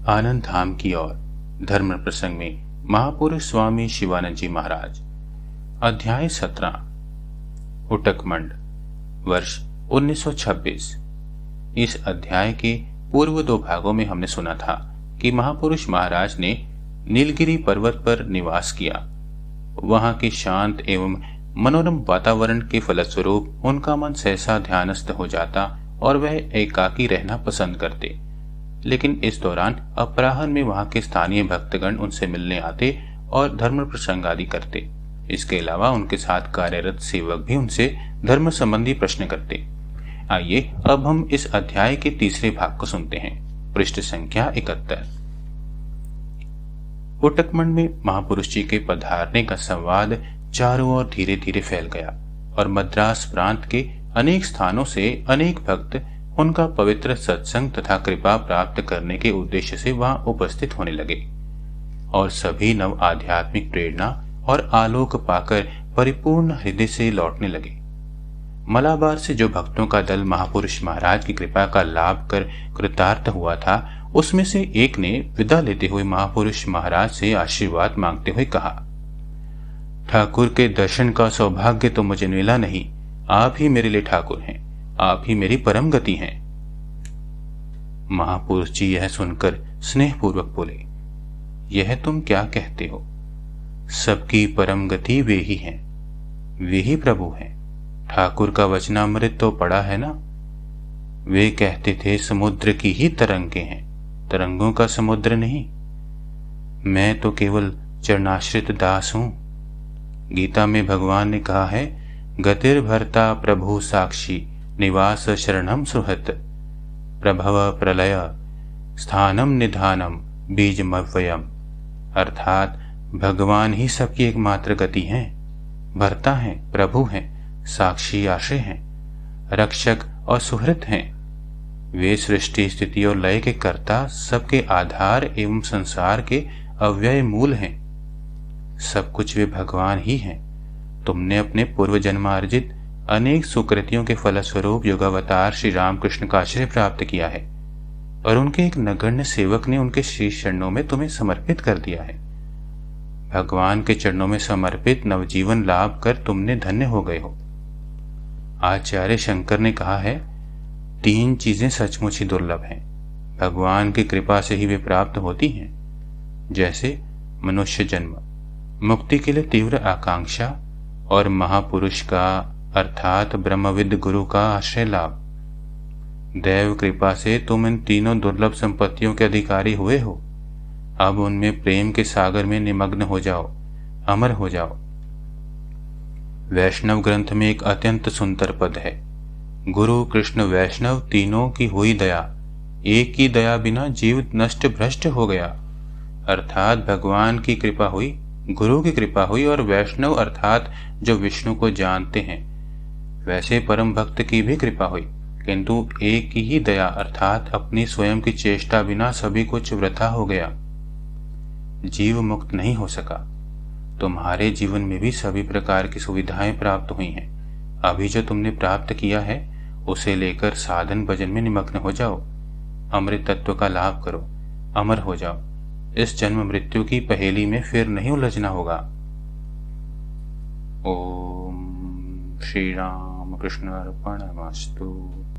आनंद धाम की ओर धर्म प्रसंग में महापुरुष स्वामी शिवानंद जी महाराज। अध्याय 17। उटकमंड, वर्ष 1926। इस अध्याय के पूर्व दो भागों में हमने सुना था कि महापुरुष महाराज ने नीलगिरी पर्वत पर निवास किया। वहां के शांत एवं मनोरम वातावरण के फलस्वरूप उनका मन सहसा ध्यानस्थ हो जाता और वह एकाकी रहना पसंद करते। लेकिन इस दौरान अपराह्न में वहां के स्थानीय भक्तगण उनसे मिलने आते और धर्म प्रसंग आदि करते। इसके अलावा उनके साथ कार्यरत सेवक भी उनसे धर्म संबंधी प्रश्न करते। आइए अब हम इस अध्याय के तीसरे भाग को सुनते हैं। पृष्ठ संख्या 71। उटकमंड में महापुरुष जी के पधारने का संवाद चारों ओर धीरे धीरे फैल गया और मद्रास प्रांत के अनेक स्थानों से अनेक भक्त उनका पवित्र सत्संग तथा कृपा प्राप्त करने के उद्देश्य से वहां उपस्थित होने लगे और सभी नव आध्यात्मिक प्रेरणा और आलोक पाकर परिपूर्ण हृदय से लौटने लगे। मलाबार से जो भक्तों का दल महापुरुष महाराज की कृपा का लाभ कर कृतार्थ हुआ था, उसमें से एक ने विदा लेते हुए महापुरुष महाराज से आशीर्वाद मांगते हुए कहा, ठाकुर के दर्शन का सौभाग्य तो मुझे मिला नहीं, आप ही मेरे लिए ठाकुर हैं, आप ही मेरी परम गति हैं। महापुरुष जी यह सुनकर स्नेहपूर्वक बोले, यह तुम क्या कहते हो? सबकी परम गति वे ही हैं, वे ही प्रभु हैं। ठाकुर का वचनामृत तो पड़ा है ना। वे कहते थे समुद्र की ही तरंगे हैं, तरंगों का समुद्र नहीं। मैं तो केवल चरणाश्रित दास हूं। गीता में भगवान ने कहा है, गतिर भरता प्रभु साक्षी निवास शरणम सुहत प्रभव प्रलय स्थानम निधानम बीजमव्ययम। अर्थात भगवान ही सबकी एकमात्र गति हैं, भर्ता हैं, प्रभु हैं, साक्षी आश्रय हैं, रक्षक और सुहृत हैं। वे सृष्टि स्थिति और लय के कर्ता, सबके आधार एवं संसार के अव्यय मूल हैं। सब कुछ वे भगवान ही हैं। तुमने अपने पूर्व जन्मार्जित अनेक सुकृतियों के फलस्वरूप युगावतार श्री रामकृष्ण का आश्रय प्राप्त किया है और उनके एक नगण्य सेवक ने उनके श्री चरणों में तुम्हें समर्पित कर दिया है। भगवान के चरणों में समर्पित नवजीवन लाभ कर तुमने धन्य हो गए हो। आचार्य शंकर ने कहा है, 3 चीजें सचमुच ही दुर्लभ हैं, भगवान की कृपा से ही वे प्राप्त होती हैं, जैसे मनुष्य जन्म, मुक्ति के लिए तीव्र आकांक्षा और महापुरुष का अर्थात ब्रह्मविद गुरु का आश्रय लाभ। दैव कृपा से तुम इन तीनों दुर्लभ संपत्तियों के अधिकारी हुए हो। अब उनमें प्रेम के सागर में निमग्न हो जाओ, अमर हो जाओ। वैष्णव ग्रंथ में एक अत्यंत सुंदर पद है, गुरु कृष्ण वैष्णव तीनों की हुई दया, एक की दया बिना जीव नष्ट भ्रष्ट हो गया। अर्थात भगवान की कृपा हुई, गुरु की कृपा हुई और वैष्णव अर्थात जो विष्णु को जानते हैं वैसे परम भक्त की भी कृपा हुई, किंतु एक की ही दया अर्थात अपनी स्वयं की चेष्टा बिना सभी कुछ वृथा हो गया, जीव मुक्त नहीं हो सका। तुम्हारे जीवन में भी सभी प्रकार की सुविधाएं प्राप्त हुई हैं। अभी जो तुमने प्राप्त किया है उसे लेकर साधन भजन में निमग्न हो जाओ, अमृत तत्व का लाभ करो, अमर हो जाओ। इस जन्म मृत्यु की पहेली में फिर नहीं उलझना होगा। ओम श्री राम कृष्ण अर्पणमस्तु।